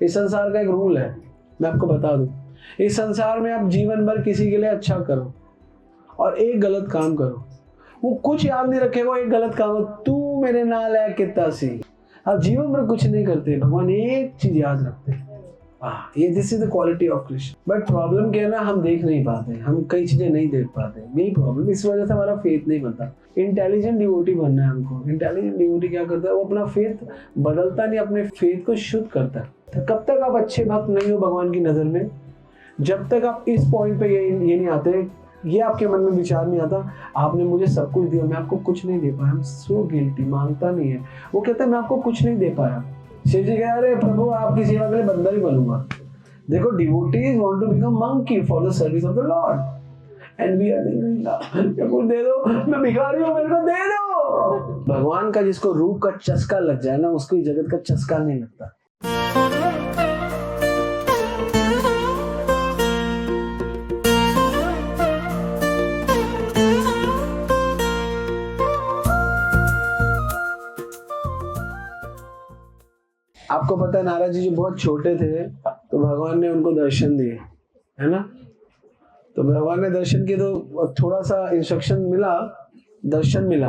इस संसार का एक रूल है, मैं आपको बता दूं। इस संसार में आप जीवन भर किसी के लिए अच्छा करो और एक गलत काम करो, वो कुछ याद नहीं रखेगा। एक गलत काम, तू मेरे नाल है कितना सी। आप जीवन भर कुछ नहीं करते, भगवान एक चीज याद रखते हैं, ये this is the quality of Krishna. But problem क्या है ना, हम देख नहीं पाते, हम कई चीजें नहीं देख पाते, यही प्रॉब्लम। इस वजह से हमारा फेथ नहीं बनता। इंटेलिजेंट डिवोटी बनना है हमको। इंटेलिजेंट डिवोटी क्या करता है, वो अपना फेथ बदलता नहीं, अपने फेथ को शुद्ध करता है। तो कब तक आप अच्छे भक्त नहीं हो भगवान की नजर में, जब तक आप इस पॉइंट पे ये नहीं आते, ये आपके मन में विचार नहीं आता, आपने मुझे सब कुछ दिया, मैं आपको कुछ नहीं दे पाया, I'm so guilty, मांगता नहीं है। वो कहता है मैं आपको कुछ नहीं दे पाया। शिव जी कह रहे प्रभु आपकी सेवा के लिए बंदर ही बनूंगा। देखो, devotees want to become monkey for the service of the Lord, and we are saying कुछ दे दो, मैं भिखारी हूं, मेरे को दे दो। भगवान का जिसको रूप का चस्का लग जाए ना, उसको जगत का चस्का नहीं लगता। आपको पता है नारद जी जो बहुत छोटे थे, तो भगवान ने उनको दर्शन दिए, है ना। तो भगवान ने दर्शन किए तो थोड़ा सा इंस्ट्रक्शन मिला, दर्शन मिला।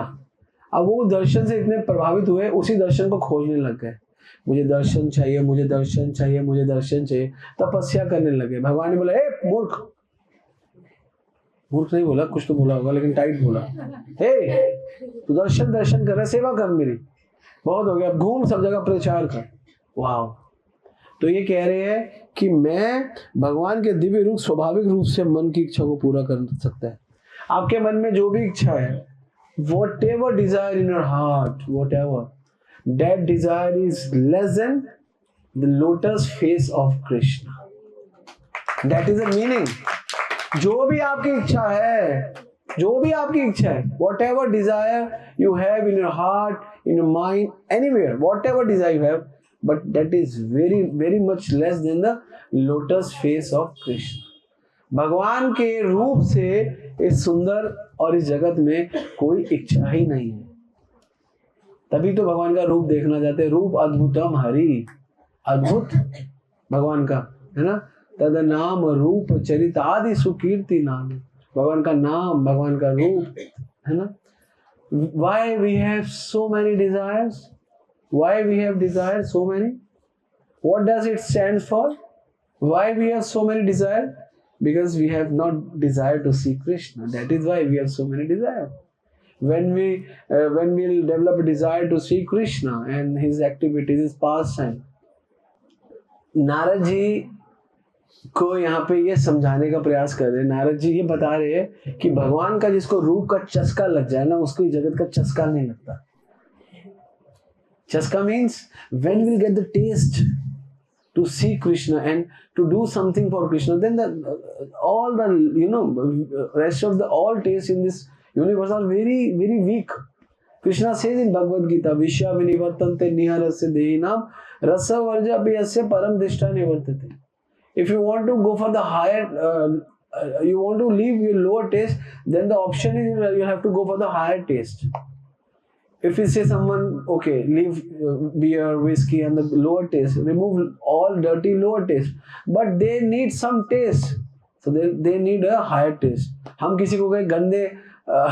अब वो दर्शन से इतने प्रभावित हुए, उसी दर्शन को खोजने लग गए। मुझे दर्शन चाहिए, मुझे दर्शन चाहिए, मुझे दर्शन चाहिए। तपस्या करने लगे। भगवान ने बोला, ए मूर्ख, मूर्ख नहीं बोला, कुछ तो बोला होगा लेकिन टाइट बोला, हे तू दर्शन दर्शन कर रहा, सेवा कर मेरी, बहुत हो गया, अब घूम सब जगह प्रचार कर। वाह। तो ये कह रहे हैं कि मैं भगवान के दिव्य रूप, स्वाभाविक रूप से मन की इच्छा को पूरा कर सकता है। आपके मन में जो भी इच्छा है, whatever desire in your heart, whatever, that desire is less than the lotus face of Krishna. That is the meaning. जो भी आपकी इच्छा है, जो भी आपकी इच्छा है, whatever desire you have in your heart, in your mind, anywhere, whatever desire you have, but that is very very much less than the lotus face of Krishna. भगवान के रूप से इस सुंदर और इस जगत में कोई इच्छा ही नहीं है। तभी तो भगवान का रूप देखना चाहते हैं। रूप अद्भुतम हरि, अद्भुत भगवान का, है ना। तद नाम रूप चरित आदि सुकीर्ति नाम, भगवान का नाम, भगवान का रूप, है ना। Why we have so many desires? Why we have desires so many? What does it stand for? Why we have so many desires? Because we have not desire to see Krishna. That is why we have so many desires. When we'll develop a desire to see Krishna and his activities, his pastime. Narad ji को यहाँ पे ये समझाने का प्रयास कर रहे हैं। नारद जी ये बता रहे हैं कि भगवान का जिसको रूप का चस्का लग जाए ना, उसको जगत का चस्का नहीं लगता। Chaska means when we'll get the taste to see Krishna and to do something for Krishna, then all the rest of the all tastes in this universe are very very weak. Krishna says in Bhagavad Gita, Vishya vinivartante niharasya dehinam rasa varja abhyasya param dishta nivartate. If you want to go for the higher, you want to leave your lower taste, then the option is you have to go for the higher taste. If you say someone, okay, leave beer, whiskey and the lower taste, remove all dirty lower taste, but they need some taste, so they need a higher taste. हम किसी को कहे गंदे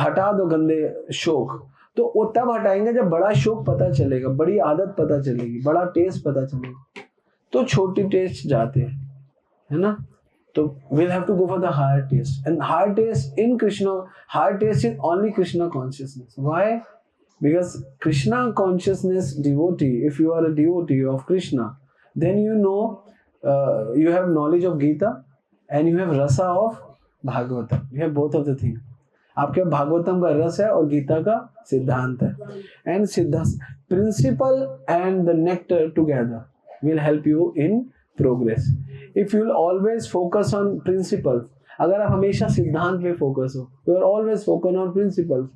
हटा दो गंदे शौक, तो वो तब हटाएंगे जब बड़ा शौक पता चलेगा, बड़ी आदत पता चलेगी, बड़ा टेस्ट पता चलेगा, तो छोटी टेस्ट जाते हैं, है ना। तो we'll have to go for the higher taste, and higher taste in Krishna, higher taste is only Krishna consciousness. Why? Because Krishna consciousness devotee, if you are a devotee of Krishna, then you know, you have knowledge of Gita and you have rasa of Bhagavatam. You have both of the things. आपके भागवतम का रस है और गीता का सिद्धांत है, and सिद्धांत principle and the nectar together will help you in progress. If you will always focus on principles, अगर आप हमेशा सिद्धांत पे फोकस हो, you are always focused on principles,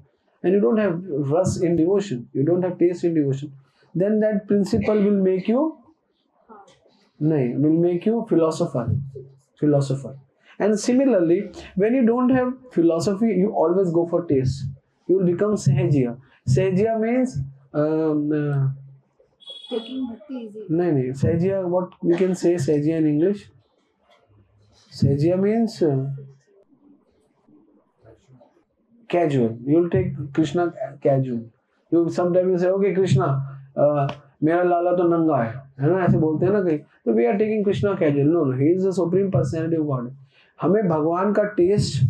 and you don't have rus in devotion, you don't have taste in devotion, then that principle will make you philosopher. And similarly, when you don't have philosophy, you always go for taste. You will become sahajya. Sahajya means taking bhakti easy. नहीं, Sahajiya, what we can say Sahajiya in English? Sahajiya means casual. You'll take Krishna casual. You sometimes you say, okay Krishna, मेरा लाला तो नंगा है ना, ऐसे बोलते हैं ना कहीं, तो we are taking Krishna casual. No, he is the supreme personality of God. हमें भगवान का टेस्ट,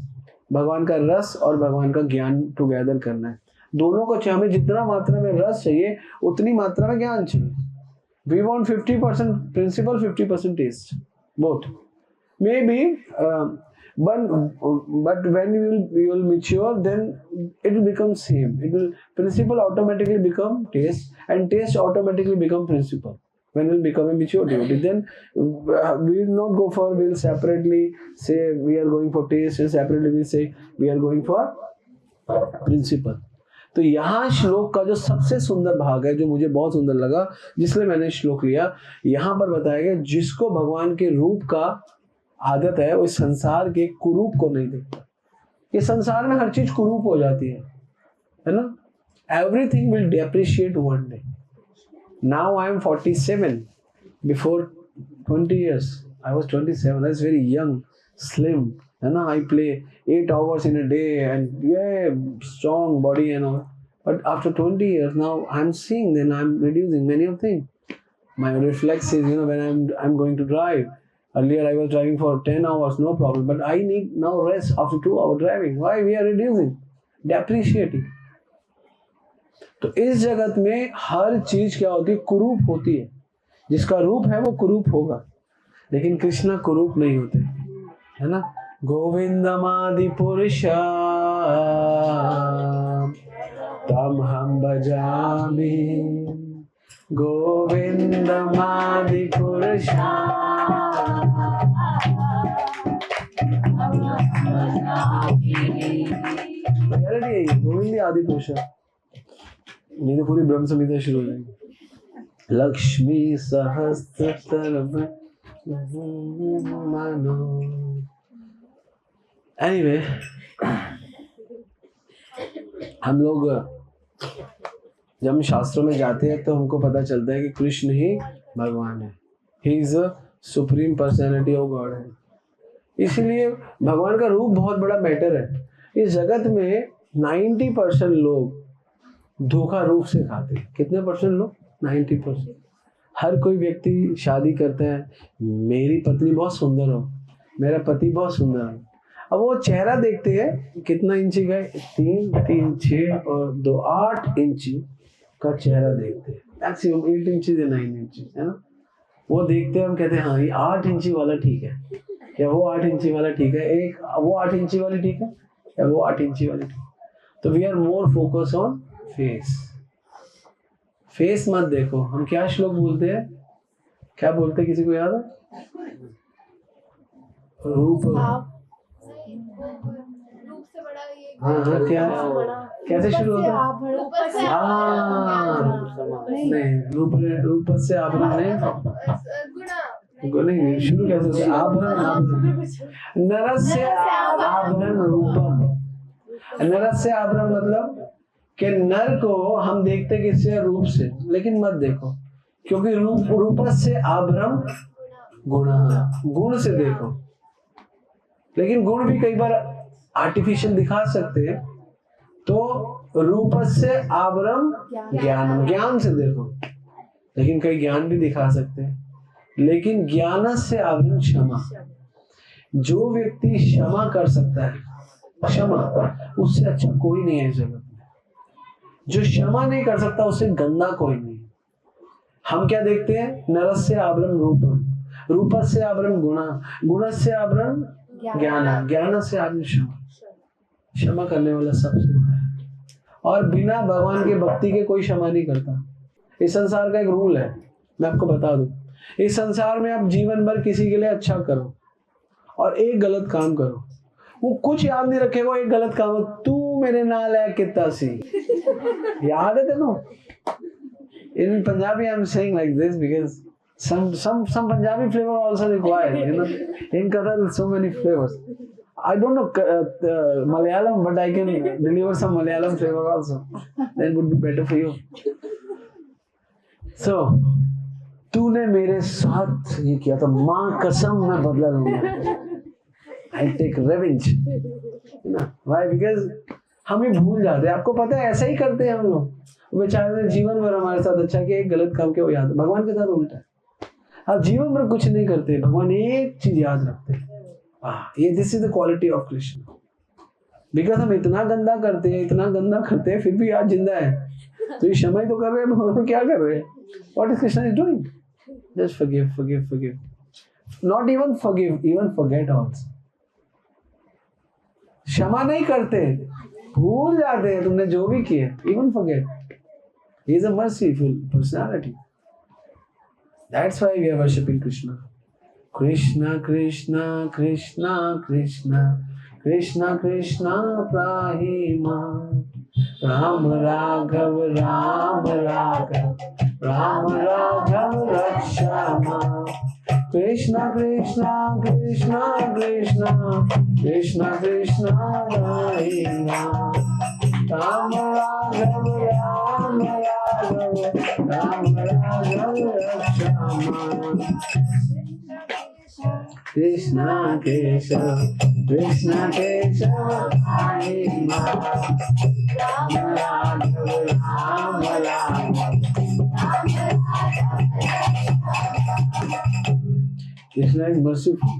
भगवान का रस और भगवान का ज्ञान टुगेदर करना है. दोनों को चाहिए. हमें जितना मात्रा में रस चाहिए उतनी मात्रा में ज्ञान चाहिए. We want 50% principle, 50% taste, both. Maybe, but when you will mature, then it will become same. It will principle automatically become taste, and taste automatically become principle. When we will become a mature devotee, then we will not go for, we will separately say we are going for taste, and separately we say we are going for principle. तो यहाँ श्लोक का जो सबसे सुंदर भाग है, जो मुझे बहुत सुंदर लगा, जिसलिए मैंने श्लोक लिया, यहाँ पर बताया गया जिसको भगवान के रूप का आदत है वो संसार के कुरूप को नहीं देखता. ये संसार में हर चीज कुरूप हो जाती है ना. Everything will depreciate one day. Now I am 47. Before 20 years I was 27. I was very young, slim, है ना. I play 8 hours in a day and yeah, strong body and all. But after 20 years now, I'm seeing, then I'm reducing many of things. My reflexes, when I'm going to drive. Earlier I was driving for 10 hours, no problem. But I need now rest after 2 hours driving. Why? We are reducing, depreciating. तो इस जगत में हर चीज क्या होती है? कुरूप होती है. जिसका रूप है वो कुरूप होगा, लेकिन कृष्णा कुरूप नहीं होते, है ना. गोविंदमादि पुरुष तम हम भजामि. गोविंदमादि पुरुष रियलिटी है ये. गोविंद आदि पुरुष, नहीं तो पूरी ब्रह्म संहिता शुरू हो जाएगी. लक्ष्मी सहस्त्र मनो. एनीवे, हम लोग जब हम शास्त्रों में जाते हैं तो हमको पता चलता है कि कृष्ण ही भगवान है. ही is a supreme personality of God है. इसलिए भगवान का रूप बहुत बड़ा मैटर है. इस जगत में 90% लोग धोखा रूप से खाते हैं. कितने परसेंट लोग? 90%. हर कोई व्यक्ति शादी करता है, मेरी पत्नी बहुत सुंदर हो, मेरा पति बहुत सुंदर हो. अब वो चेहरा देखते हैं, कितना इंची का है? 3, 6 और 2, 8 इंची का चेहरा देखते हैं. मैक्सिमम 8 इंची या 9 इंची, है ना. वो देखते हैं, हम कहते हैं हाँ ये 8 इंची वाला ठीक है, या वो 8 इंची वाला ठीक है, एक वो 8 इंची वाली ठीक है, या वो 8 इंची वाली ठीक है. तो we are more focus on face. Face मत देखो. हम क्या श्लोक बोलते हैं, क्या बोलते हैं, किसी को याद है? रूप से बड़ा ये. हाँ, क्या कैसे शुरू होता है? नहीं, रूप से आभरण नहीं, शुरू कैसे होता है? आभरण. नरस्य आभरण रूपम. नरस्य आभरण मतलब कि नर को हम देखते किससे? रूप से. लेकिन मत देखो, क्योंकि रूपस्य आभरण गुण, गुण से देखो. लेकिन गुण भी कई बार आर्टिफिशियल दिखा सकते हैं. तो रूपस्य आभरण ज्ञान, ज्ञान से देखो. लेकिन कई ज्ञान भी दिखा सकते हैं. लेकिन ज्ञान से आभरण क्षमा. जो व्यक्ति क्षमा कर सकता है, क्षमा, उससे अच्छा कोई नहीं है इस जगत में. जो क्षमा नहीं कर सकता उससे गंदा कोई नहीं. हम क्या देखते हैं? नरस्य आभरण रूपम, रूपस्य आभरण गुणा, गुणस्य आभरण ज्ञान, ज्ञान से आभरण क्षमा. क्षमा करने वाला सबसे बड़ा है. और बिना भगवान के भक्ति के कोई क्षमा नहीं करता. इस संसार का एक रूल है, मैं आपको बता दूं. इस संसार में आप जीवन भर किसी के लिए अच्छा करो और एक गलत काम करो, वो कुछ याद नहीं रखेगा. एक गलत काम, तू मेरे नाल है कितना सी, याद है तेनों? In Punjabi I'm saying like this because some Punjabi flavor also required, in Qatar so many flavors. I don't know Malayalam, but I can deliver some Malayalam flavor also. That would be better for you. सो तूने मेरे साथ ये किया तो माँ कसम मैं बदला लूंगा, आई टेक रेवेंज ना। व्हाई? बिकॉज हम ही भूल जाते हैं। आपको पता है ऐसा ही करते हैं हम लोग। बेचारे ने जीवन भर हमारे साथ अच्छा किया, एक गलत काम किया वो याद। भगवान के साथ उल्टा है, आप जीवन भर कुछ नहीं करते, भगवान एक चीज याद रखते हैं। ये this is the quality of Krishna. Because हम इतना गंदा करते हैं, इतना गंदा करते हैं, फिर भी आज जिंदा है। तो ये क्षमा ही तो कर रहे हैं, भगवान क्या कर रहे हैं? What is Krishna is doing? Just forgive, forgive, forgive. Not even forgive, even forget also. क्षमा नहीं करते, भूल जाते हैं तुमने जो भी किया। Even forget. He is a merciful personality. That's why we are worshipping Krishna. Krishna Krishna Krishna Krishna Krishna Krishna प्राहिमा, राम राघव राम राघव राम राघव रक्षामा। कृष्णा कृष्णा कृष्णा कृष्णा कृष्णा कृष्णा प्राहिमा, राम राघव राम राघव राम राघव रक्षामा। कृष्णा केशव कृष्णा केशव महिमा, Ram Raghav Ram Raghav. Krishna is merciful.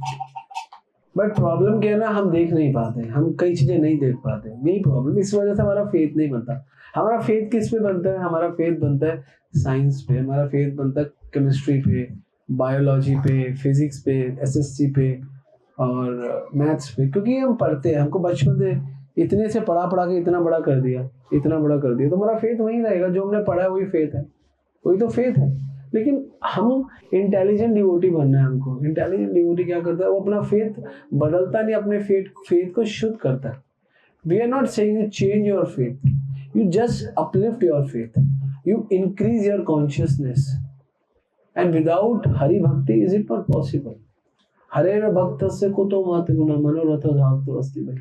But problem क्या है ना, हम देख नहीं पाते, हम कई चीजें नहीं देख पाते, यही प्रॉब्लम। इस वजह से हमारा फेथ नहीं बनता। हमारा फेथ किस पे बनता है? हमारा फेथ बनता है साइंस पे, हमारा फेथ बनता है केमिस्ट्री पे, बायोलॉजी पे, फिजिक्स पे, एसएससी पे और मैथ्स पे। क्योंकि हम पढ़ते हैं, हमको बचपन से इतने से पढ़ा पढ़ा के इतना बड़ा कर दिया, इतना बड़ा कर दिया, तो हमारा फेथ वही रहेगा। जो हमने पढ़ा है वही फेथ है, वही तो फेथ है। लेकिन हम इंटेलिजेंट डिवोटी बनना है हमको। इंटेलिजेंट डिवोटी क्या करता है? वो अपना फेथ बदलता नहीं, अपने फेथ को शुद्ध करता है। We are not saying you change your faith, you just uplift your faith, you increase your consciousness. And without Hari Bhakti, is it not possible? हरेर भक्तस्य कुतो महत् गुणः मनोरथो धावतो अस्ति भाई।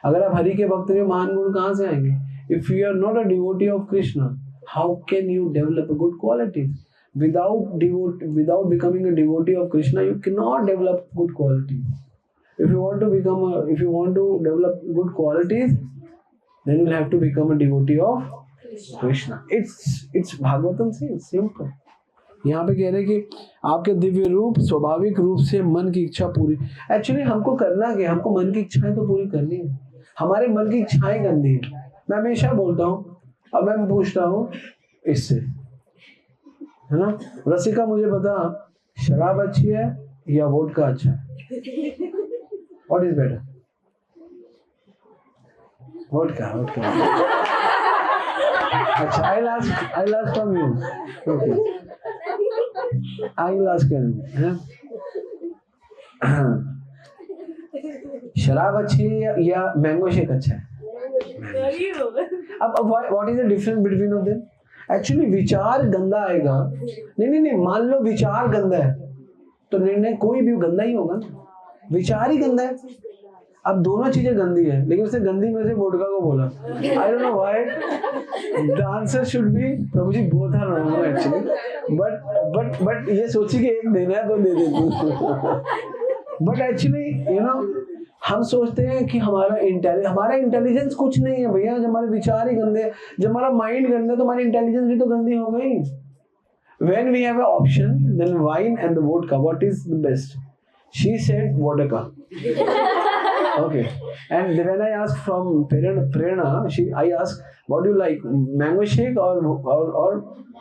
अगर आप हरि के भक्त में महान गुण कहाँ से आएंगे? If you are not a devotee of Krishna, how can you develop a good qualities? Without becoming a devotee of Krishna, you cannot develop good qualities. If you want to develop good qualities, then you will have to become a devotee of Krishna. It's Bhagavatam says, simple. यहाँ पे कह रहे हैं कि आपके दिव्य रूप स्वाभाविक रूप से मन की इच्छा पूरी। एक्चुअली हमको करना क्या? हमको मन की इच्छाएं तो पूरी करनी है। हमारे मन की इच्छाएं गंदी है। मैं हमेशा बोलता हूँ, अब मैं पूछता हूँ इससे, है ना, रसिका मुझे बता, शराब अच्छी है या वोडका अच्छा है? What is better? वोडका। अच्छा, I'll ask from you. Okay. I'll ask you. शराब अच्छी है या मैंगो शेक अच्छा है? अब what is the difference between of them? Actually विचार गंदा आएगा। नहीं, मान लो विचार गंदा है तो निर्णय कोई भी गंदा ही होगा ना। विचार ही गंदा है। अब दोनों चीजें गंदी है, लेकिन उसने गंदी में से वोडका को बोला। I don't know why. The answer should be Prabhu ji both are wrong actually, but ये सोची कि एक देना है तो दे देती। बट एक्चुअली हम सोचते हैं कि हमारा इंटेलिजेंस कुछ नहीं है भैया। जब हमारे विचार ही गंदे, जब हमारा माइंड गंदा है तो हमारी इंटेलिजेंस भी तो गंदी हो गई। When we have an option, then wine and the vodka, what is the best? She said vodka. Okay. And when I asked from Prerna, I asked, what do you like, mango shake or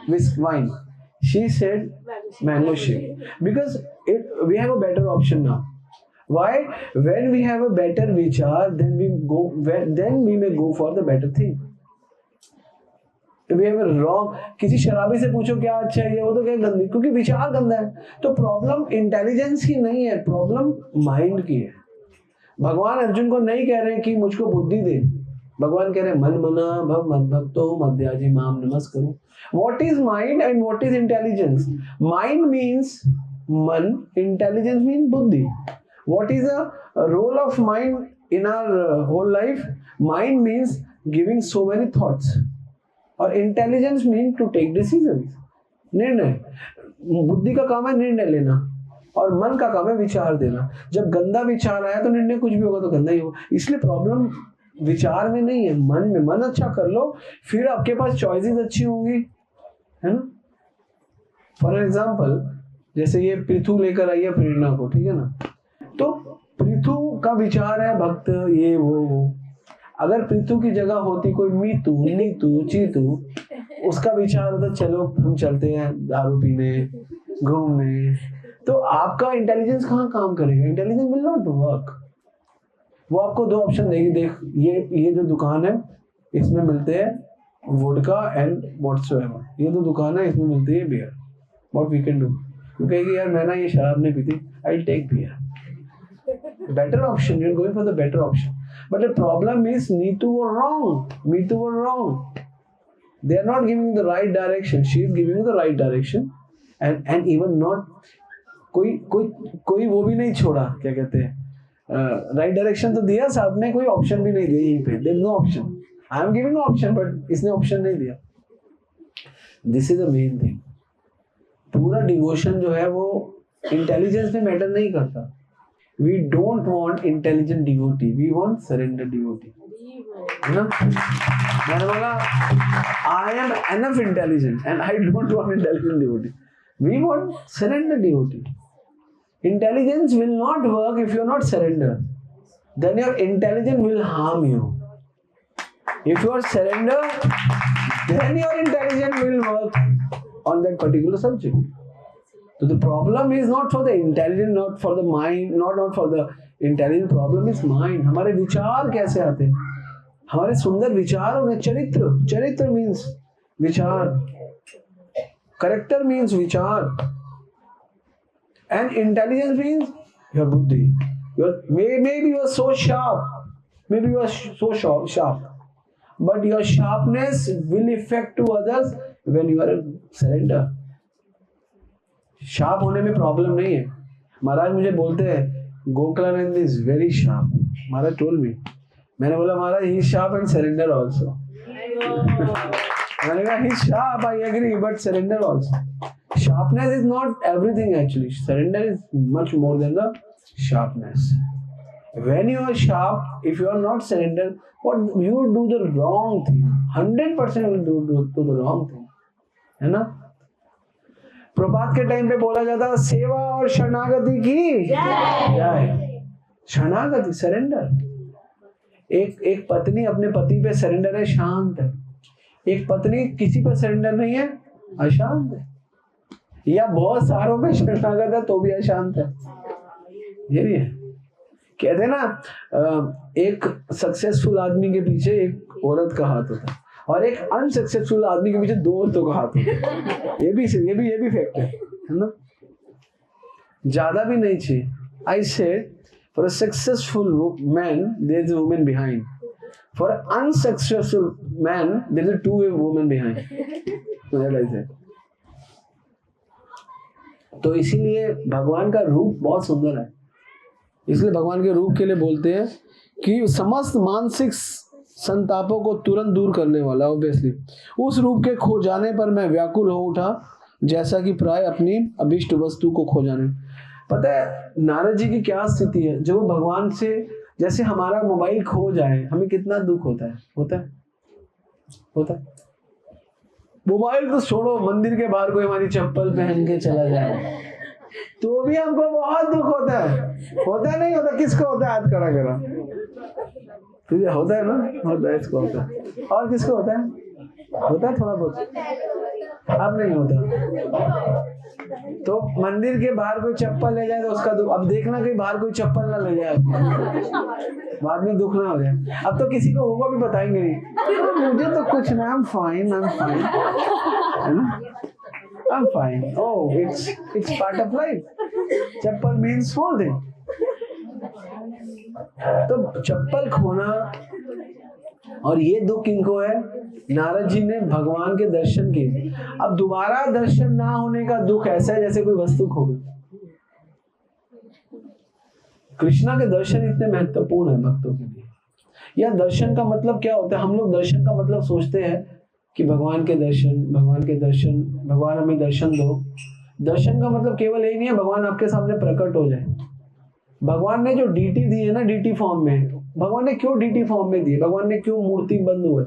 whisk wine? She said mango shake. Because we have a better option now. Why? When we have a better vichar, then we may go for the better thing. We have a wrong, किसी शराबी से पूछो क्या अच्छा है, वो तो क्या गंदी, क्योंकि विचार गंदा है। तो प्रॉब्लम इंटेलिजेंस की नहीं है, प्रॉब्लम माइंड की है। भगवान अर्जुन को नहीं कह रहे हैं कि मुझको बुद्धि दे, भगवान कह रहे हैं मन मना भव मद्भक्तो मध्याजी माम नमस्करो। What is mind and what is intelligence? Mind means मन, इंटेलिजेंस मीन्स बुद्धि। What is the role of mind in our whole life? Mind means giving so many thoughts, और intelligence mean to take decisions. निर्णय, बुद्धि का काम है निर्णय लेना और मन का काम है विचार देना। जब गंदा विचार आया तो निर्णय कुछ भी होगा तो गंदा ही होगा। इसलिए प्रॉब्लम विचार में नहीं है, मन में। मन अच्छा कर लो, फिर आपके पास चॉइसेस अच्छी होंगी, है ना। फॉर एग्जाम्पल, जैसे ये पृथु लेकर आई है प्रेरणा को, ठीक है ना। तो पृथु का विचार है भक्त ये वो। अगर पृथु की जगह होती कोई मीतू, नीतू, चीतू, उसका विचार होता चलो हम चलते हैं दारू पीने, घूमने, तो आपका इंटेलिजेंस कहाँ काम करेगा? Intelligence will not work. वो आपको दो ऑप्शन देगी, देख ये जो दुकान है इसमें मिलते हैं वोडका एंड व्हाटसोएवर, ये दो दुकान है इसमें मिलती है beer, what we can do. वो कहेगी यार मैं ना ये शराब नहीं पीती, I take beer, better option, you're going for the better option. But the problem is Neetu were wrong. They are not giving you the right direction. She is giving you the right direction, and even not कोई वो भी नहीं छोड़ा, क्या कहते हैं, right direction तो दिया, साथ में कोई ऑप्शन भी नहीं दिया यहीं पे। There no option, I am giving option but इसने ऑप्शन नहीं दिया। This is the main thing. पूरा डिवोशन जो है वो इंटेलिजेंस में मैटर नहीं करता। We don't want intelligent devotee, we want surrender devotee, है ना। मैंने बोला I am enough intelligent and I don't want intelligent devotee. We want surrender devotee. Intelligence will not work if you are not surrender. Then your intelligence will harm you. If you are surrender, then your intelligence will work on that particular subject. So the problem is not for the intelligent, not for the mind, not for the intelligent. Problem is mind. हमारे विचार कैसे आते हैं? हमारे सुंदर विचार होने, चरित्र means विचार, character means विचार, and intelligence means your बुद्धि. Maybe you are so sharp, but your sharpness will affect to others when you are surrender. Sharp होने में प्रॉब्लम नहीं है। महाराज मुझे बोलते हैं गोकलानंद इज वेरी शार्प, महाराज टोल्ड मी। मैंने बोला महाराज he sharp and surrender also. मैंने कहा he sharp, I agree, but surrender also. Sharpness is not everything actually, surrender is much more than the sharpness. When you are sharp, if you are not surrender, what you do the wrong thing, 100% will do the wrong thing, है ना। प्रभात के time पे बोला जाता है सेवा और शरणागति की जय। शरणागति, सरेंडर। एक पत्नी अपने पति पे सरेंडर है, शांत है। एक पत्नी किसी पे सरेंडर नहीं है, अशांत है। या बहुत सारों पे शरणागत है तो भी अशांत है, ये भी है। कहते हैं ना एक सक्सेसफुल आदमी के पीछे एक औरत का हाथ होता है और एक अनसक्सेसफुल आदमी के पीछे 2 औरतों का हाथ होता है। ये भी फैक्ट है ना। ज्यादा भी नहीं चाहिए। I said for a successful man there is a woman behind, for a unsuccessful man there is 2 women behind. तो इसीलिए भगवान का रूप बहुत सुंदर है। इसलिए भगवान के रूप के लिए बोलते हैं कि समस्त मानसिक संतापों को तुरंत दूर करने वाला। ऑब्वियसली उस रूप के खो जाने पर मैं व्याकुल हो उठा, जैसा कि प्राय अपनी अभिष्ट वस्तु को खो जाने। पता है नारद जी की क्या स्थिति है? जब वो भगवान से, जैसे हमारा मोबाइल खो जाए हमें कितना दुख होता है। मोबाइल तो छोड़ो, मंदिर के बाहर कोई हमारी चप्पल पहन के चला जाए तो भी हमको बहुत दुख होता है नहीं होता? किसको होता है? हाथ खड़ा करा। तुझे होता है ना? होता है, इसको होता है। और किसको होता है? होता है थोड़ा बहुत, अब नहीं होता। तो मंदिर के बाहर कोई चप्पल ले जाए तो उसका दुख। अब देखना कि बाहर कोई चप्पल ना ले जाए, बाद में दुख ना हो जाए। अब तो किसी को होगा भी बताएंगे नहीं, मुझे तो कुछ ना, I'm fine, है ना, I'm fine. Oh, it's part of life. Chappal means whole thing. तो चप्पल खोना, और ये दुख किनको है? नारद जी ने भगवान के दर्शन किए। अब दोबारा दर्शन ना होने का दुख ऐसा है जैसे कोई वस्तु खो गई। कृष्णा के दर्शन इतने महत्वपूर्ण है भक्तों के लिए। या दर्शन का मतलब क्या होता है? हम लोग दर्शन का मतलब सोचते हैं कि भगवान के दर्शन, भगवान के दर्शन, भगवान हमें दर्शन दो। दर्शन का मतलब केवल यही नहीं है भगवान आपके सामने प्रकट हो जाए। भगवान ने जो डीटी दी है ना, डीटी फॉर्म में, भगवान ने क्यों डीटी फॉर्म में दी, भगवान ने क्यों मूर्ति बंद हुए?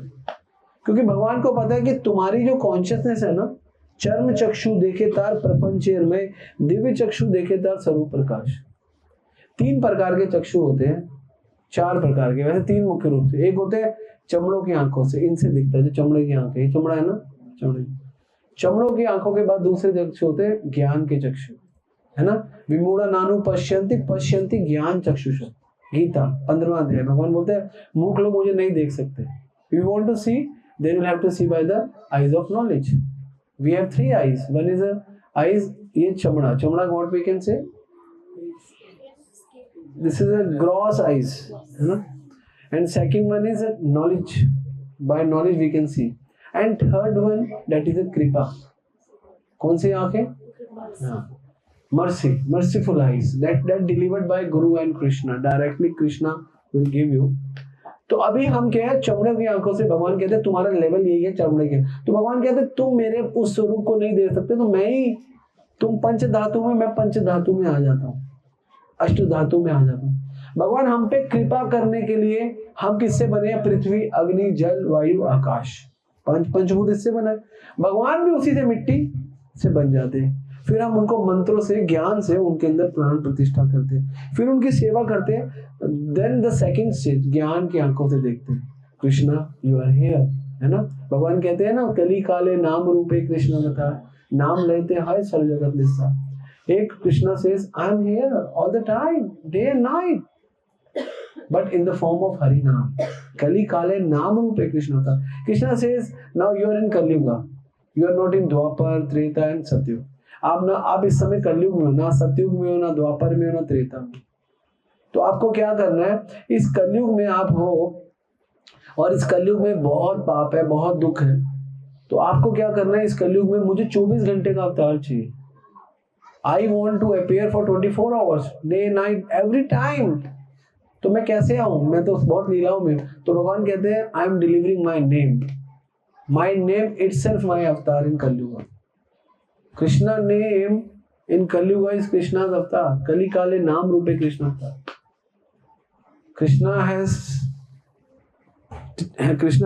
क्योंकि भगवान को पता है कि तुम्हारी जो कॉन्शियसनेस है ना, चर्म चक्षु देखे तार प्रपंचेर में, दिव्य चक्षु देखे तार स्वरूप प्रकाश। 3 प्रकार के चक्षु होते हैं, 4 प्रकार के, वैसे 3 मुख्य रूप से। एक होते हैं चमड़ों की आंखों से, इनसे दिखता है, जो चमड़े की आंखें, ये चमड़ा है ना, चमड़ों की आंखों के बाद दूसरे चक्षु होते हैं ज्ञान के चक्षु, है ना। विमूढ़ नानु पश्यन्ति पश्यन्ति ज्ञान चक्षुष। गीता 15वां अध्याय, भगवान बोलते हैं मूर्ख लोग मुझे नहीं देख सकते। If you want to see, then you have to see by the eyes of knowledge. We have 3 eyes. One is a eyes, ये चमड़ा, what we can say? This is a gross eyes, है ना। And second one is a knowledge. By knowledge we can see. And third one, that is a kripa. कौन सी आंखें? हाँ, mercy, merciful eyes. That delivered by Guru and Krishna. Directly Krishna will give you. तो अभी हम क्या है, चमड़े की आंखों से भगवान कहते हैं तुम्हारा लेवल यही है चमड़े के। तो भगवान कहते हैं तुम मेरे उस स्वरूप को नहीं देख सकते, तो मैं ही, तुम पंच धातु में, मैं पंच धातु में आ जाता हूँ, अष्ट धातु में आ जाता हूँ। भगवान हम पे कृपा करने के लिए, हम किससे बने हैं? पृथ्वी, अग्नि, जल, वायु, आकाश, पंचभूत इससे बना है। भगवान भी उसी से मिट्टी से बन जाते हैं। फिर हम उनको मंत्रों से, ज्ञान से उनके अंदर प्राण प्रतिष्ठा करते हैं, फिर उनकी सेवा करते हैं। देन द सेकंड स्टेज, ज्ञान की आंखों से देखते हैं, कृष्णा यू आर हियर, है ना। भगवान कहते हैं ना, कली काले नाम रूपे कृष्ण बता, नाम लेते हाय सर्व जगत निस्सा। एक Krishna says I am here all the time, day and night, but in the form of Hari Naam. Kali Kale Naam Rupe Krishna था। Krishna says now you are in Kalyuga, you are not in Dwapar, Treta and Satyug. आप इस समय कलयुग में हो, ना सतयुग में हो, ना द्वापर में हो, ना त्रेता में। तो आपको क्या करना है, इस कलयुग में आप हो, और इस कलयुग में बहुत पाप है, बहुत दुख है। तो आपको क्या करना है, इस कलयुग में मुझे 24 घंटे का अवतार चाहिए। I want to appear for 24 hours, day night, every time. तो मैं कैसे आऊं, मैं तो बहुत लीलाओं में। तो भगवान कहते हैं I am delivering my name itself my avatar in कलयुग। कृष्णा नेम इन कलयुग इज कृष्णा's अवतार। कली काले नाम रूपे कृष्णा अवतार। Krishna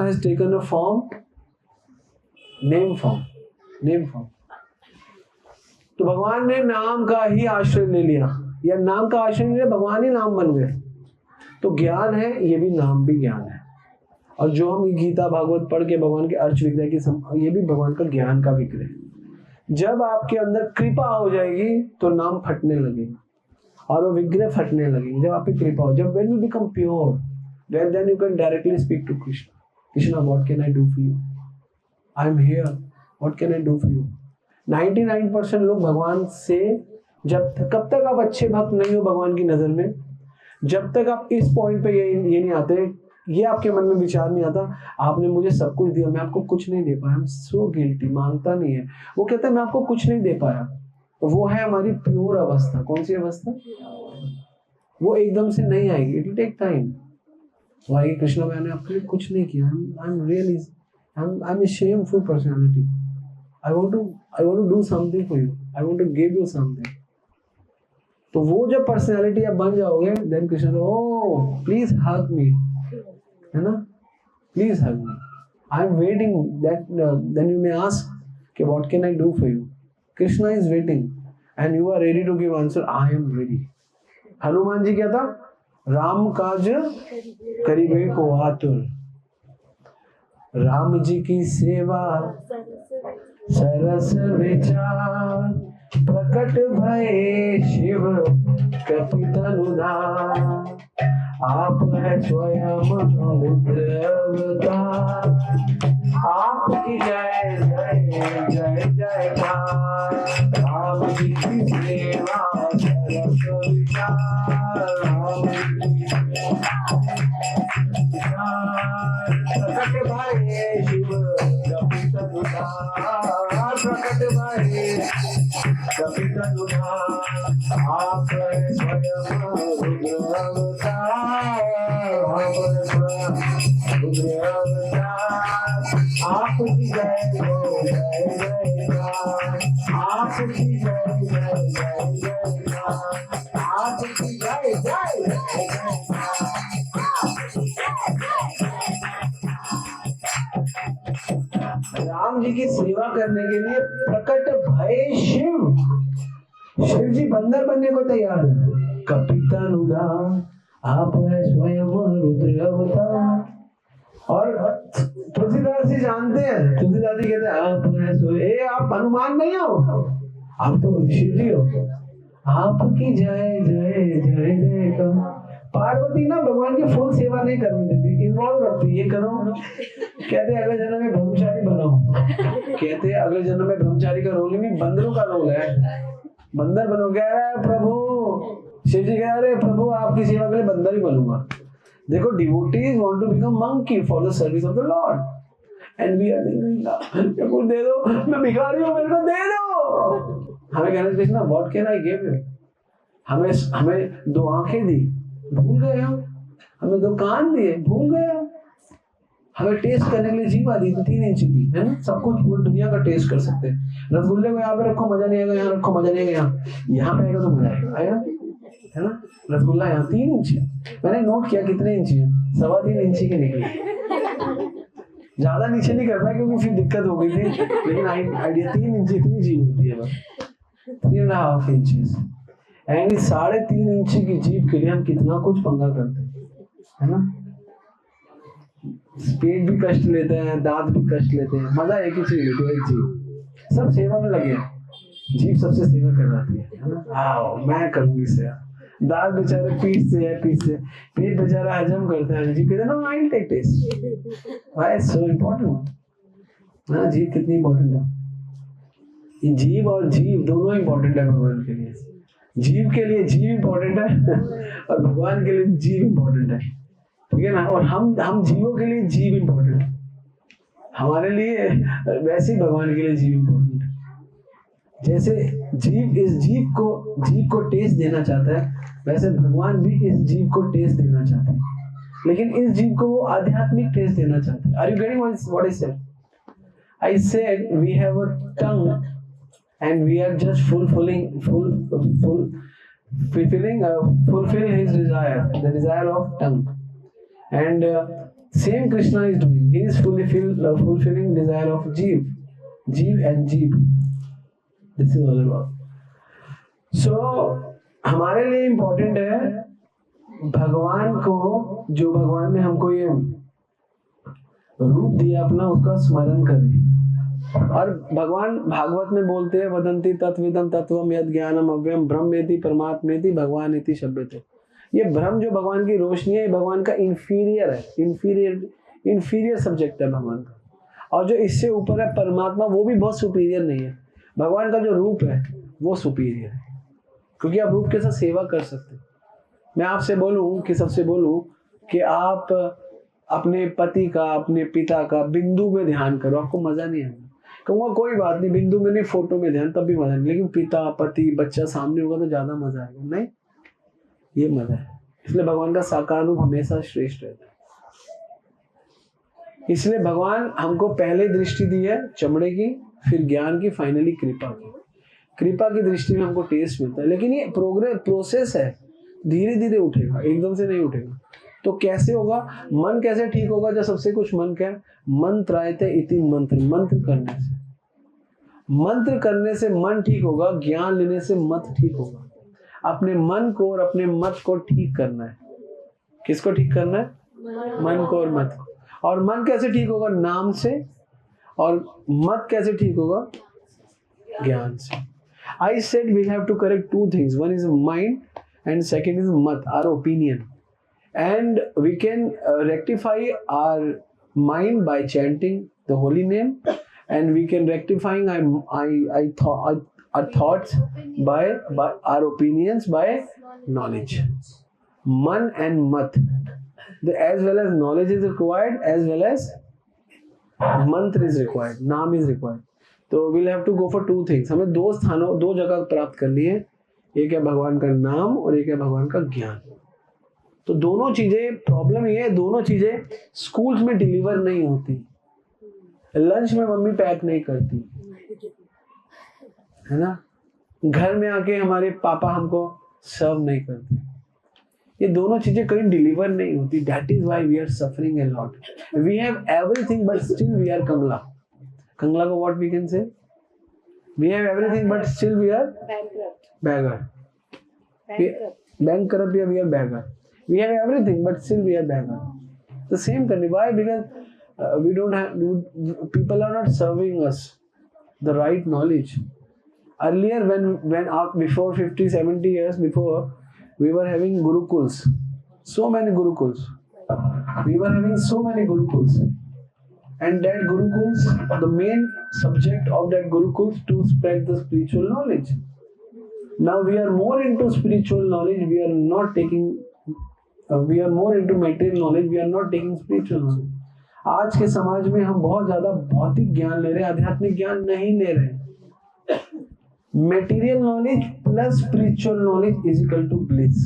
has taken a form, name form। तो भगवान ने नाम का ही आश्रय ले लिया, या नाम का आश्रय ले लिया, भगवान ही नाम बन गए। तो ज्ञान है, ये भी नाम भी ज्ञान है। और जो हम गीता भागवत पढ़ के भगवान के अर्च विग्रह की, ये भी भगवान का ज्ञान का विग्रह है। जब आपके अंदर कृपा हो जाएगी तो नाम फटने लगेगा और वो विग्रह फटने लगेंगे। जब आपकी कृपा हो, जब when you become pure, then you can directly speak to Krishna. Krishna, what can I do for you? I am here. What can I do for you? 99% लोग भगवान से कब तक आप अच्छे भक्त नहीं हो भगवान की नजर में, जब तक आप इस पॉइंट पे ये नहीं आते, ये आपके मन में विचार नहीं आता आपने मुझे सब कुछ दिया, मैं आपको कुछ नहीं दे पाया, I'm so guilty, मांगता नहीं है। वो कहता है मैं आपको कुछ नहीं दे पाया। वो है हमारी प्योर अवस्था। कौन सी अवस्था? वो एकदम से नहीं आएगी, इट विल टेक टाइम। वो आएगी, कृष्ण मैंने आपके लिए कुछ नहीं किया, I am a shameful personality, I want to do something for you, I want to give you something. तो वो जब पर्सनैलिटी आप बन जाओगे, then Krishna oh please hug me, है ना, please hug me, I am waiting that. Then you may ask कि what can I do for you. Krishna is waiting and you are ready to give answer, I am ready. Hanuman जी क्या था? राम काज करिबे को आतुर, राम जी की सेवा सरस विचार, प्रकट भये शिव कपि तनुधार, आप है स्वयं रुद्र अवतार, आपकी जय जय जय जयकार, राम जी की सेवा सरस विचार, प्रकट भये शिव कपि तनुधार, प्रकट भये कपि तनुधार, आप स्वयं रुद्र अवतार, रुद्र अवतार, आप आपकी जय जय जय जयकार, आपकी जय जय जय जयकार, आपकी जय जय जय जयकार। राम जी की सेवा करने के लिए प्रकट भय शिव जी बंदर बनने को तैयार है। कपितानुदान आप है स्वयं रुद्र अवतार। और तुलसीदास जी जानते हैं, तुलसीदास जी कहते हैं आप है स्वयं, आप हनुमान नहीं हो, आप तो शिव जी हो। आपकी जय जय जय जय का। पार्वती ना भगवान की फुल सेवा नहीं करने देती, इन्वॉल्व रखती, ये करो, कहते अगले जन्म में ब्रह्मचारी बनो, कहते अगले जन्म में ब्रह्मचारी का रोल नहीं, बंदरों का रोल है, बंदर बनो। कह रहा है प्रभु, शिव जी कह रहे प्रभु आपकी सेवा के लिए बंदर ही बनूंगा। देखो devotees want to become monkey for the service of the Lord and we are कुछ दे दो, मैं भिखारी हूं, मेरे को दे दो। हमें कहना चाहिए ना what can I give you. हमें दो आंखें दी, भूल गए हम, हमें दो कान दिए, भूल गए हम, हमें टेस्ट करने के लिए जीभ दी 3 इंच की, है ना, सब कुछ पूरी दुनिया का टेस्ट कर सकते हैं। रसगुल्ले को यहाँ पे रखो मजा नहीं आएगा, यहाँ रखो मजा नहीं आएगा, यहाँ पे आएगा तो मजा आएगा, है ना। रसगुल्ला यहाँ 3 इंच है, मैंने नोट किया कितने इंची है, 3.25 इंची की निकली। ज्यादा नीचे नहीं कर पाया क्योंकि फिर दिक्कत हो गई थी, लेकिन आइडिया 3 इंच इतनी जीभ होती है, बस 3.5 इंचेस। एंड 3.5 इंची की जीभ के लिए हम कितना कुछ पंगा करते हैं, है ना। पेट भी कष्ट लेते हैं, दांत भी कष्ट लेते हैं, मजा एक ही चीज होती है, जीभ। सब सेवा में लगे, जीभ सबसे सेवा करवाती है ना। आओ मैं करूंगी सेवा। दांत बेचारे पीठ से, पेट बेचारा हजम करता है, जीभ कहते ना I will take taste. Why so important ना, जीभ कितनी इम्पोर्टेंट है। जीभ और जीव दोनों इम्पोर्टेंट है भगवान के लिए। जीव के लिए जीव इम्पोर्टेंट है और भगवान के लिए जीव इम्पोर्टेंट है, ठीक है ना। और हम जीवों के लिए जीव इम्पोर्टेंट है, हमारे लिए वैसे ही भगवान के लिए जीव इम्पोर्टेंट है। जैसे जीव इस जीव को टेस्ट देना चाहता है, वैसे भगवान भी इस जीव को टेस्ट देना चाहते हैं, लेकिन इस जीव को वो आध्यात्मिक टेस्ट देना चाहते हैं। Are you getting what I said? I said we have a tongue and we are just fulfilling his desire, the desire of tongue. And same Krishna is doing. He is fulfilling desire of jeev and jeev. This is all about. So हमारे लिए important है भगवान को, जो भगवान ने हमको ये रूप दिया अपना, उसका स्मरण करें। और भगवान भागवत में बोलते हैं वदंती तत्विदम तत्वम यद ज्ञानम अव्ययम ब्रह्मेति परमात्मेति भगवानेति शब्दते। ये ब्रह्म जो भगवान की रोशनी है, भगवान का इंफीरियर है, इंफीरियर सब्जेक्ट है भगवान का। और जो इससे ऊपर है परमात्मा, वो भी बहुत सुपीरियर नहीं है। भगवान का जो रूप है वो सुपीरियर है, क्योंकि आप रूप के साथ सेवा कर सकते हैं। मैं आपसे बोलूं कि सबसे बोलूं कि आप अपने पति का, अपने पिता का बिंदु में ध्यान करो, आपको मजा नहीं आएगा। कहूँगा कोई बात नहीं, बिंदु में नहीं, फोटो में ध्यान, तब भी मजा नहीं, लेकिन पिता पति बच्चा सामने होगा तो ज्यादा मजा आएगा। नहीं, ये मजा है। इसलिए भगवान का साकार रूप हमेशा श्रेष्ठ रहता है। इसलिए भगवान हमको पहले दृष्टि दी है चमड़े की, फिर ज्ञान की, फाइनली कृपा की। कृपा की दृष्टि में हमको टेस्ट मिलता है, लेकिन ये प्रोसेस है, धीरे धीरे उठेगा, एकदम से नहीं उठेगा। तो कैसे होगा? मन कैसे ठीक होगा? जब सबसे कुछ मन क्या है? मंत्रायते इति मंत्र, मंत्र करने से मन ठीक होगा, ज्ञान लेने से मत ठीक होगा। अपने मन को और अपने मत को ठीक करना है। किसको ठीक करना है? मन को और मत को। और मन कैसे ठीक होगा? नाम से। और मत कैसे ठीक होगा? ज्ञान से। I said we have to correct 2 things. One is mind and second is mat, our opinion. And we can rectify our mind by chanting the holy name, and we can rectifying our thoughts by our opinions by knowledge. Man and mat, as well as knowledge is required, as well as mantra is required, naam is required. तो we'll have to go for 2 things. हमें 2 स्थानों, 2 जगह प्राप्त करनी है। एक है भगवान का नाम और एक है भगवान का ज्ञान। तो दोनों चीजें, प्रॉब्लम ये है, दोनों चीजें स्कूल्स में डिलीवर नहीं होती। लंच में मम्मी पैक नहीं करती, है ना। घर में आके हमारे पापा हमको सर्व नहीं करते। ये दोनों चीजें कहीं डिलीवर नहीं होती। That is why we are suffering a lot. We have everything but still we are कंगला। कंगला को what we can say? We have everything but still we are beggar. Bankrupt, yeah, we are beggar. We have everything but still we are beggar. The same country. Why? Because we don't have, people are not serving us the right knowledge. Earlier when before 50 70 years before, we were having gurukuls, so many gurukuls, we were having so many gurukuls, and that gurukuls, the main subject of that gurukuls to spread the spiritual knowledge. Now we are more into spiritual knowledge, we are not taking, we are more into material knowledge, we are not taking spiritual knowledge. आज के समाज में हम बहुत ज्यादा भौतिक ज्ञान ले रहे हैं, आध्यात्मिक ज्ञान नहीं ले रहे। Material knowledge plus spiritual knowledge is equal to bliss.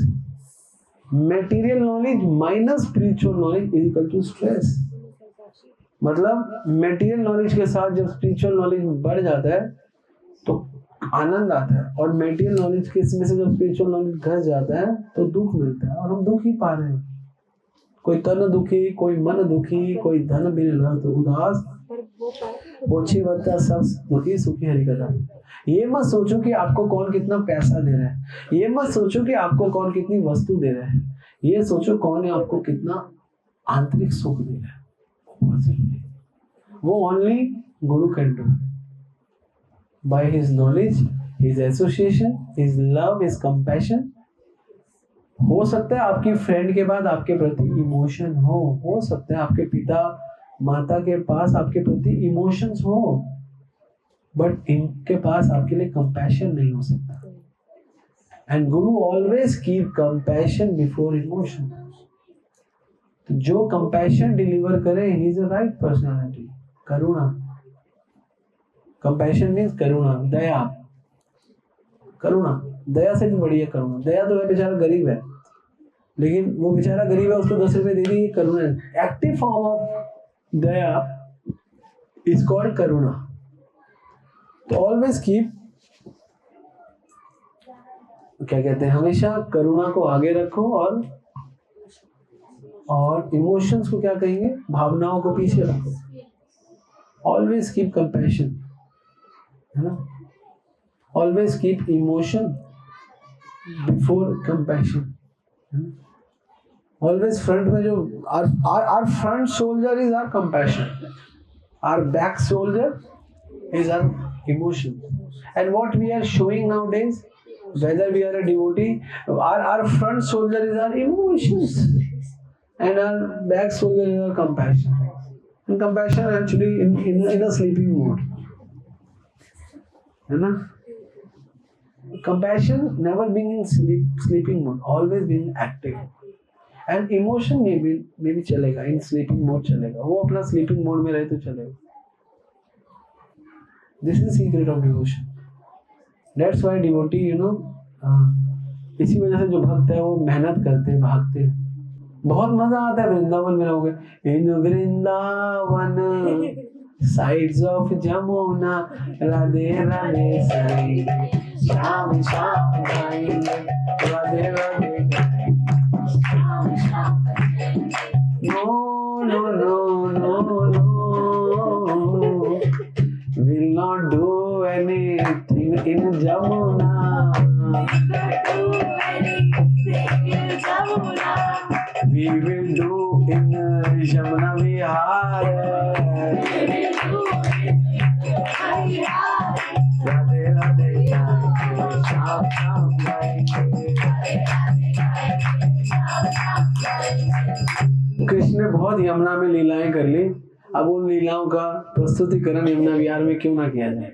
Material knowledge minus spiritual knowledge is equal to stress. मतलब material knowledge के साथ जब spiritual knowledge बढ़ जाता है तो आनंद आता है, और मेटेरियल नॉलेज के इसमें से जब स्पिरिचुअल नॉलेज घस जाता है तो दुख मिलता है, और हम दुख ही पा रहे हैं। कोई तन दुखी, कोई मन दुखी, कोई धन बिन रहत उदास, पोछे बता सब दुखी सुखी हरि कथा। ये मत सोचो कि आपको कौन कितना पैसा दे रहा है, ये मत सोचो कि आपको कौन कितनी वस्तु दे रहा है, ये सोचो कौन है आपको कितना आंतरिक सुख दे रहा है। वो only Guru can do. By his knowledge, his association, his love, his compassion. हो सकता है आपकी फ्रेंड के बाद आपके प्रति इमोशन हो सकता है आपके पिता माता के पास आपके प्रति इमोशंस हो, बट इनके पास आपके लिए कंपैशन नहीं हो सकता। And guru always keep compassion before emotion. जो कंपैशन डिलीवर करे, he is a right personality. करुणा, कंपैशन मीन्स करुणा, दया। करुणा, दया से भी बड़ी है करुणा। दया तो है बेचारा गरीब है, लेकिन वो बेचारा गरीब है, उसको 10 रुपए दे दी, करुणा है। एक्टिव फॉर्म ऑफ दया इज कॉल्ड करुणा। तो ऑलवेज कीप, क्या कहते हैं, हमेशा करुणा को आगे रखो, और इमोशंस को क्या कहेंगे, भावनाओं को पीछे रखो। ऑलवेज कीप कंपैशन, है ना। Always keep emotion before compassion. Always front में जो our front soldier is our compassion, our back soldier is our emotion. And what we are showing nowadays, whether we are a devotee, our front soldier is our emotions and our back soldier is our compassion. And compassion actually in a sleeping mode, है ना। Compassion never being in sleeping mode, always being active. And emotion में भी चलेगा, in sleeping mode चलेगा, वो अपना sleeping mode में रहे तो चलेगा। This is the secret of devotion. That's why devotee, you know, इसी वजह से जो भक्त है वो मेहनत करते हैं, भागते हैं। बहुत मजा आता है वृंदावन में रहोगे। In Vrindavan sides of Jamuna, Radhe Radhe say, Shyam Shyam गाएंगे Radhe Radhe. No no no no no, will not do anything in Jamuna. We will do in Jamuna Vihar. Radhe Radhe Sham Sham Krishna ने बहुत यमुना में लीलाएं कर ली, अब उन लीलाओं का प्रस्तुतिकरण यमुना विहार में क्यों ना किया जाए।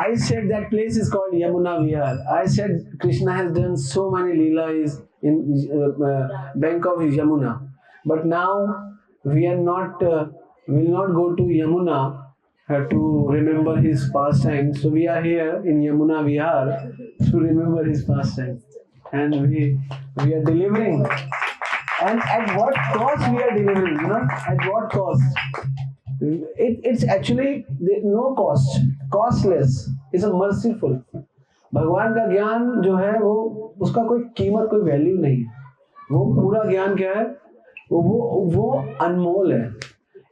I said that place is called Yamuna Vihar. I said Krishna has done so many leelas in bank of Yamuna, but now we are not will not go to Yamuna to remember his pastime. So we are here in Yamuna Vihar to remember his pastime, and we are delivering And at what cost we are delivering, you know, at what cost? It's actually no cost, costless. It's a merciful. भगवान का ज्ञान जो है वो उसका कोई कीमत, कोई वैल्यू नहीं है. वो पूरा ज्ञान क्या है, वो अनमोल है.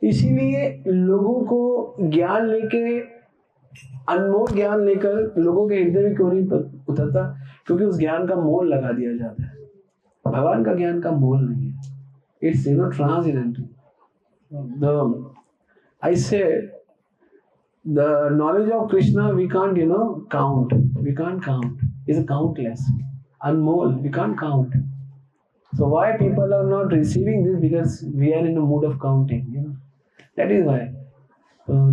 इसीलिए लोगों को ज्ञान लेके, अनमोल ज्ञान लेकर लोगों के हृदय में क्यों नहीं उतरता? क्योंकि उस ज्ञान का मोल लगा दिया जाता है. भगवान का ज्ञान का मोल नहीं है. It's transcendental. I say the knowledge of Krishna we can't count. We can't count. It's countless, unmol. We can't count. So why people are not receiving this? Because we are in a mood of counting. That is why.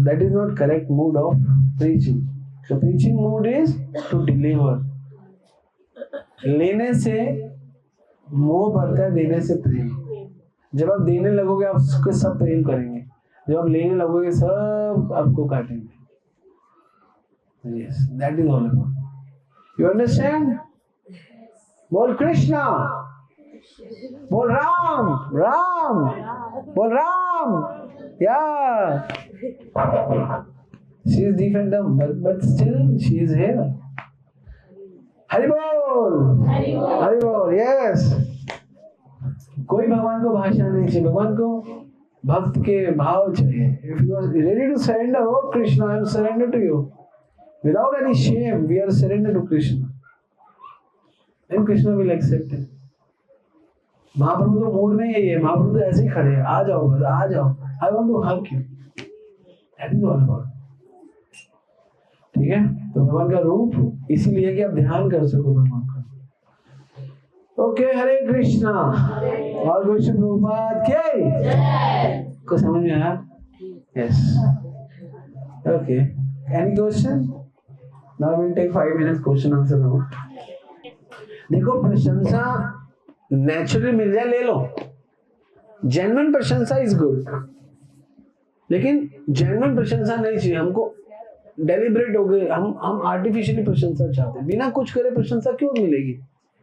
That is not correct mood of preaching. So preaching mood is to deliver. लेने से मोह बढ़ता है, देने से प्रेम. जब आप देने लगोगे आप उसके सब प्रेम करेंगे. जब आप लेने लगोगे सब आपको काटेंगे. Yes, that is all about. You understand? बोल कृष्णा, बोल राम, राम, बोल Ram. Yeah. She is deaf and dumb, but still she is here. Hari बोल, हरि बोल. Yes. कोई भगवान को भाषा नहीं चाहिए. भगवान को भक्त के भाव चाहिए. If you are ready to surrender, oh Krishna, I am surrender to you. Without any shame, we are surrender to Krishna. Then Krishna will accept it. महाप्रभु तो मूड में यही है. महाप्रभु तो ऐसे ही खड़े हैं. आ जाओ बस, आ जाओ. I want to hug you. That is all about. ठीक है. तो भगवान का रूप इसीलिए कि आप ध्यान कर सको भगवान का. ओके, हरे कृष्णा. और कृष्ण प्रभुपाद के को समझ में आया? Yes. Okay, any question? Now will take 5 minutes question answer round. देखो, प्रशंसा नेचुरली मिल जाए ले लो. जेन्युइन प्रशंसा इज गुड, लेकिन जेन्युइन प्रशंसा नहीं चाहिए हमको. डेलिब्रेट हो गए हम आर्टिफिशियली प्रशंसा चाहते हैं. बिना कुछ करे प्रशंसा क्यों मिलेगी?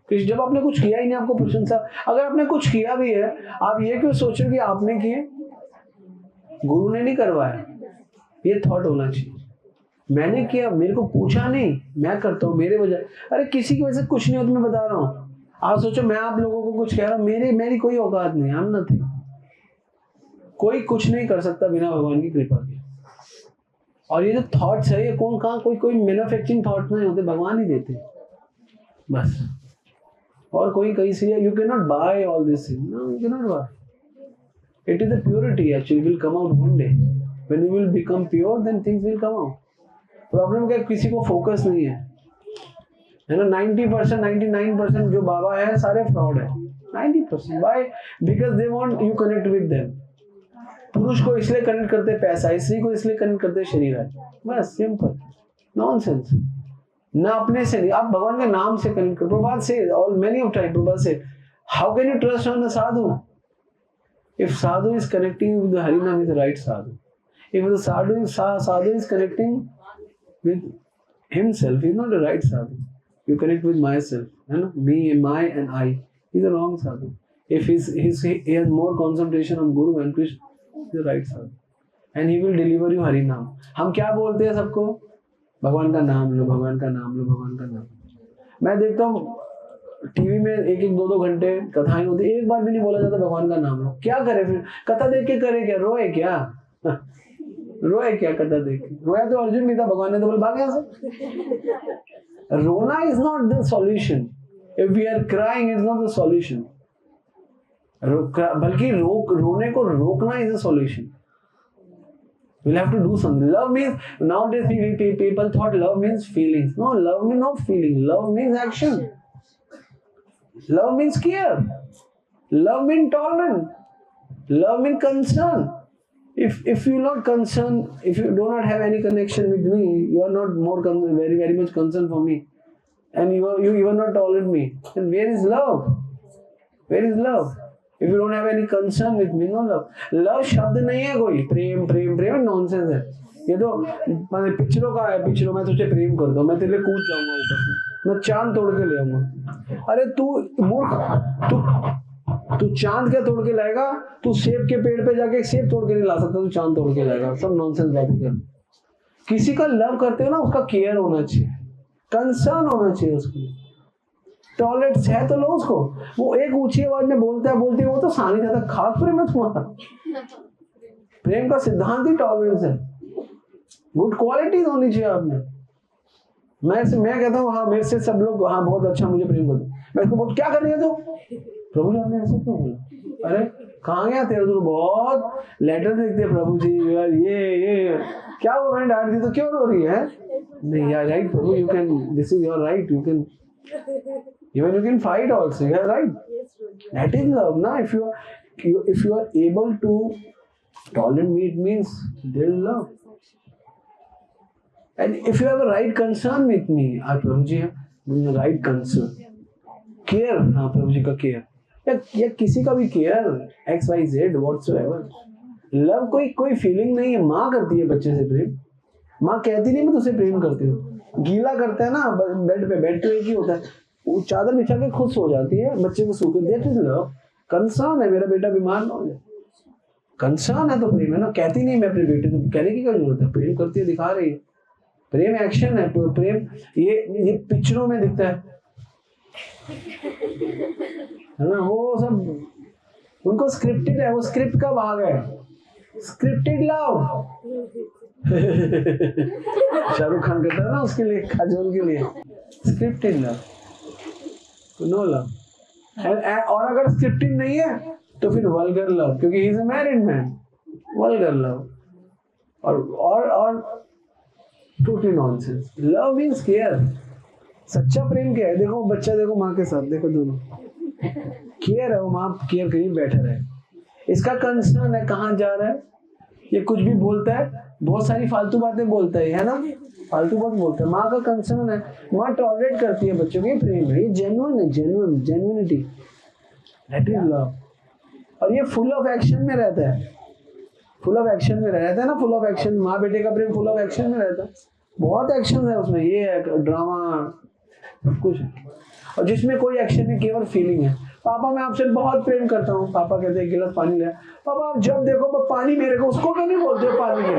कृष्ण, जब आपने कुछ किया ही नहीं आपको प्रशंसा. अगर आपने कुछ किया भी है, आप ये क्यों सोचो कि आपने किए, गुरु ने नहीं करवाया. ये थॉट होना चाहिए. मैंने किया, मेरे को पूछा नहीं, मैं करता हूँ मेरे वजह. अरे किसी की वजह से कुछ नहीं होता. मैं बता रहा हूँ, आप सोचो मैं आप लोगों को कुछ कह रहा हूँ, मेरी कोई औकात नहीं. I am nothing. कोई कुछ नहीं कर सकता बिना भगवान की कृपा के. और ये जो थॉट्स है, ये कौन कहाँ कोई मैन्युफैक्चरिंग थॉट्स नहीं होते. भगवान ही देते बस. और कोई कहीं से, you can not buy all this thing. No, you can not buy. It is the purity actually will come out one day. When you will become pure, then things will come out. Problem क्या, किसी को focus नहीं है ना. 90% 99% जो बाबा है सारे fraud है. 90%. Why? Because they want you connect with them. पुरुष को इसलिए कनेक्ट करते पैसा, स्त्री को इसलिए कनेक्ट करते शरीर है. बस सिंपल नॉनसेंस. ना अपने से नहीं, आप भगवान के नाम से कनेक्ट करो. प्रभुपाद से all many of time Prabhupada से, how can you trust on the sadhu? If sadhu is connecting with the Hari naam, is the right sadhu. If the sadhu is connecting with himself, he's not the right sadhu. You connect with myself, me, my and I. He's the wrong sadhu. If he has more concentration on Guru and Krishna, he's the right sadhu, and he will deliver you Hari Naam. हम क्या बोलते हैं सबको? भगवान का नाम लो, भगवान का नाम लो, भगवान का नाम. मैं देखता हूँ टीवी में 1-1, 2-2 घंटे कथाएं होती, एक बार भी नहीं बोला जाता भगवान का नाम लो. क्या करे फिर? कथा देख के करे क्या? रोए क्या? रोए क्या कथा देख के? रोया तो अर्जुन भी था, भगवान ने तो बोल भाग यहाँ से. रोना is not the solution. If we are crying is not the solution. बल्कि रोने को रोकना is the solution. we'll have to do something. Love means, nowadays people thought love means feelings. No, love means not feeling. Love means action. Love means care. Love means tolerance. Love means concern. If you're not concerned, if you do not have any connection with me, you are not very very much concerned for me, and you are not tolerant me, then where is love? Where is love? If you don't have any concern with me, no love. Love शब्द नहीं है कोई. प्रेम प्रेम प्रेम nonsense है. ये तो पिक्चरों का है. पिक्चरों में तुझे प्रेम करता हूँ, मैं तेरे लिए कूद जाऊंगा ऊपर से, मैं चांद तोड़ के ले आऊंगा. अरे तू मूर्ख, तू चांद क्या तोड़ के लाएगा? तू सेब के पेड़ पे जाके एक सेब तोड़ के नहीं ला सकता, तू चांद तोड़ के लाएगा। सब नॉनसेंस बातें कर। किसी का लव करते हो ना, उसका केयर होना चाहिए, कंसर्न होना चाहिए उसको। टॉयलेट्स है तो लो उसको। वो एक ऊंची आवाज में बोलता है, बोलती है, वो तो सानी ज्यादा खास प्रेम है तुम्हारा। प्रेम का सिद्धांत ही टॉलरेंस है। गुड क्वालिटीज होनी चाहिए आप में। मैं कहता हूँ हाँ मेरे से सब लोग हाँ बहुत अच्छा मुझे प्रेम करते, मैं इसको बहुत क्या कर रही है तू? प्रभु जी आपने ऐसा क्यों बोला? अरे कहाँ गया तेरे, तो बहुत लेटर देखते प्रभु जी यार, ये क्या हुआ, मैंने डांट दी तो क्यों रो रही है? नहीं यार right Prabhu, you can, this is your right, you can, even you can fight also, you are right. That is love, na? If you are able to tolerate me, it means there is love. And if you have a right concern with me, प्रभु जी है right concern, care, हाँ प्रभु जी का care, या किसी का भी care, XYZ whatsoever. Love कोई feeling नहीं है। माँ करती है बच्चे से प्रेम, माँ कहती नहीं मैं तुझसे प्रेम करती हूँ। गीला करता है ना बेड पे एक ही होता है, वो चादर बिछा के खुद सो जाती है, बच्चे को सो के, दैट इज लव। कंसर्न है मेरा बेटा बीमार ना हो जाए, कंसर्न है तो प्रेम है ना। कहती नहीं मैं अपने बेटे को, कहने की क्या जरूरत है, प्रेम करती है, दिखा रही है। प्रेम एक्शन है, प्रेम ये पिक्चरों में दिखता है ना, वो सब उनको स्क्रिप्टेड है, वो स्क्रिप्ट का भाग है, स्क्रिप्टेड लव। शाहरुख खान कहता है ना उसके लिए, काजोल के लिए, स्क्रिप्टेड लव, नो लव। और अगर स्क्रिप्टेड नहीं है तो फिर वल्गर लव, क्योंकि he is a married man, vulgar love और totally nonsense. Love means care. सच्चा प्रेम क्या है? देखो बच्चा, देखो माँ के साथ, देखो दोनों केयर है, वो माँ केयर कहीं बैठा रहे, इसका कंसर्न है कहाँ जा रहा है, ये कुछ भी बोलता है, बहुत सारी फालतू बातें बोलता है ना, फालतू बात बोलता है। माँ का कंसर्न है, माँ टॉलरेट करती है बच्चों के, प्रेम है, ये जेन्युइन है, जेन्युइनिटी, दैट इज लव। और ये फुल ऑफ एक्शन में रहता है, फुल ऑफ एक्शन में रहता है ना, फुल ऑफ एक्शन। माँ बेटे का प्रेम फुल ऑफ एक्शन में रहता है, बहुत एक्शन है उसमें, ये है ड्रामा, सब कुछ है। और जिसमें कोई एक्शन नहीं, केवल फीलिंग है। पापा मैं आपसे बहुत प्रेम करता हूँ, पापा कहते हैं एक गिलास पानी ले, पापा आप जब देखो पानी मेरे को, उसको क्यों नहीं बोलते हो पानी के?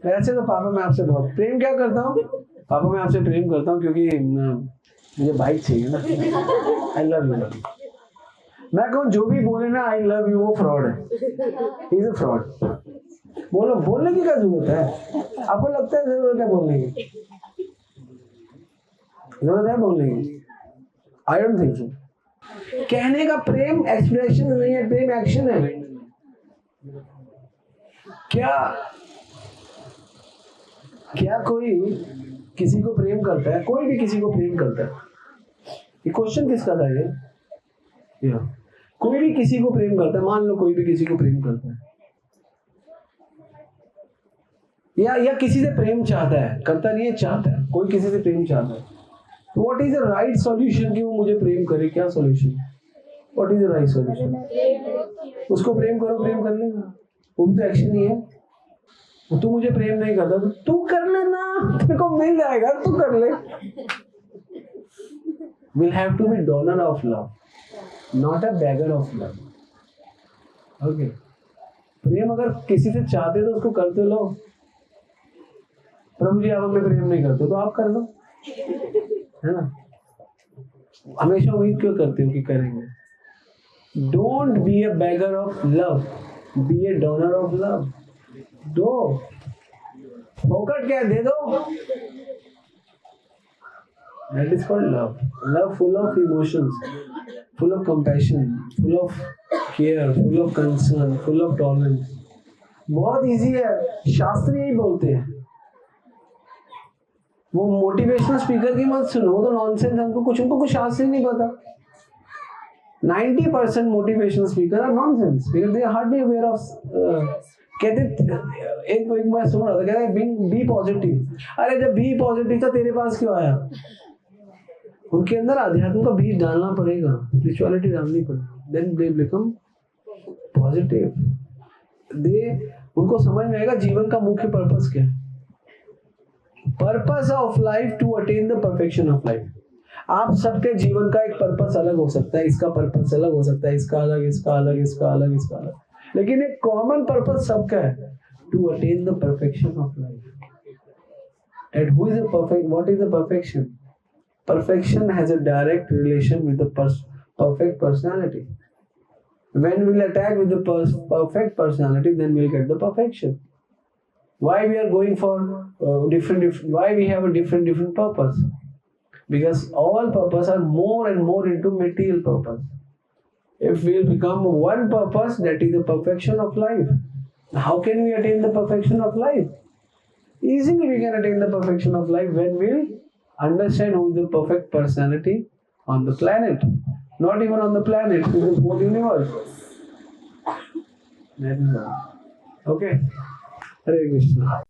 वैसे तो पापा मैं आपसे बहुत प्रेम क्या करता हूँ, पापा मैं आपसे प्रेम करता हूँ क्योंकि मुझे बाइक चाहिए ना, आई लव यू। मैं कहूँ जो भी बोले ना आई लव यू, वो फ्रॉड है, ही इज अ फ्रॉड। बोलो, बोलने की क्या जरूरत है? आपको लगता है जरूरत है बोलने की? जरूरत है बोलने की? I don't think so. कहने का प्रेम एक्सप्रेशन नहीं है, प्रेम एक्शन है। क्या कोई किसी को प्रेम करता है? कोई भी किसी को प्रेम करता है? ये क्वेश्चन किसका था ये? कोई भी किसी को प्रेम करता है, मान लो कोई भी किसी को प्रेम करता है, या किसी से प्रेम चाहता है, करता नहीं है, चाहता है, कोई किसी से प्रेम चाहता है, तो what is the right solution कि वो मुझे प्रेम करे? क्या solution? What is the right solution? उसको प्रेम करो, प्रेम कर लेगा, वो भी तो एक्शन ही है। तू मुझे प्रेम नहीं करता तो तू कर लेना, तेरे को मिल जाएगा, तू कर ले। We'll have to be donor of love, not a beggar of love. Okay. प्रेम अगर किसी से चाहते तो उसको करते लो। प्रभु जी आप हमें प्रेम नहीं करते तो आप कर दो, है ना? हमेशा उम्मीद क्यों करते हो कि करेंगे? Don't be a beggar of love, be a donor of love. दो, फोकट क्या दे दो। That is called love. Love full of emotions, full of compassion, full of care, full of concern, full of tolerance. बहुत easy है, शास्त्र यही बोलते हैं। वो मोटिवेशनल स्पीकर की मत सुनो, वो तो नॉनसेंस है, उनको कुछ शास्त्र ही नहीं पता। 90% motivational speaker are nonsense because they are hardly aware of कहते एक मैं सुन रहा था, कहते बी पॉजिटिव। अरे जब बी पॉजिटिव था तेरे पास क्यों आया? उनके अंदर आध्यात्म का बीज डालना पड़ेगा, स्पिरिचुअलिटी डालनी पड़ेगी, देन दे बिकम पॉजिटिव। उनको समझ में आएगा जीवन का मुख्य पर्पस क्या है। Purpose of life to attain the perfection of life. आप सबके जीवन का एक पर्पस अलग हो सकता है, इसका पर्पस अलग हो सकता है, इसका अलग, इसका अलग, इसका अलग, इसका अलग, लेकिन एक कॉमन पर्पस सबका है, to attain the perfection of life. And who is the perfect, what is the perfection? Perfection has a direct relation with the perfect personality. When we'll attack with the perfect personality, then we'll get the perfection. Why we are going for different? Why we have a different purpose? Because all purpose are more and more into material purpose. If we'll become one purpose, that is the perfection of life. How can we attain the perfection of life? Easily we can attain the perfection of life when we'll understand who is the perfect personality on the planet. Not even on the planet, in the whole universe. That is all. Okay? Hare Krishna.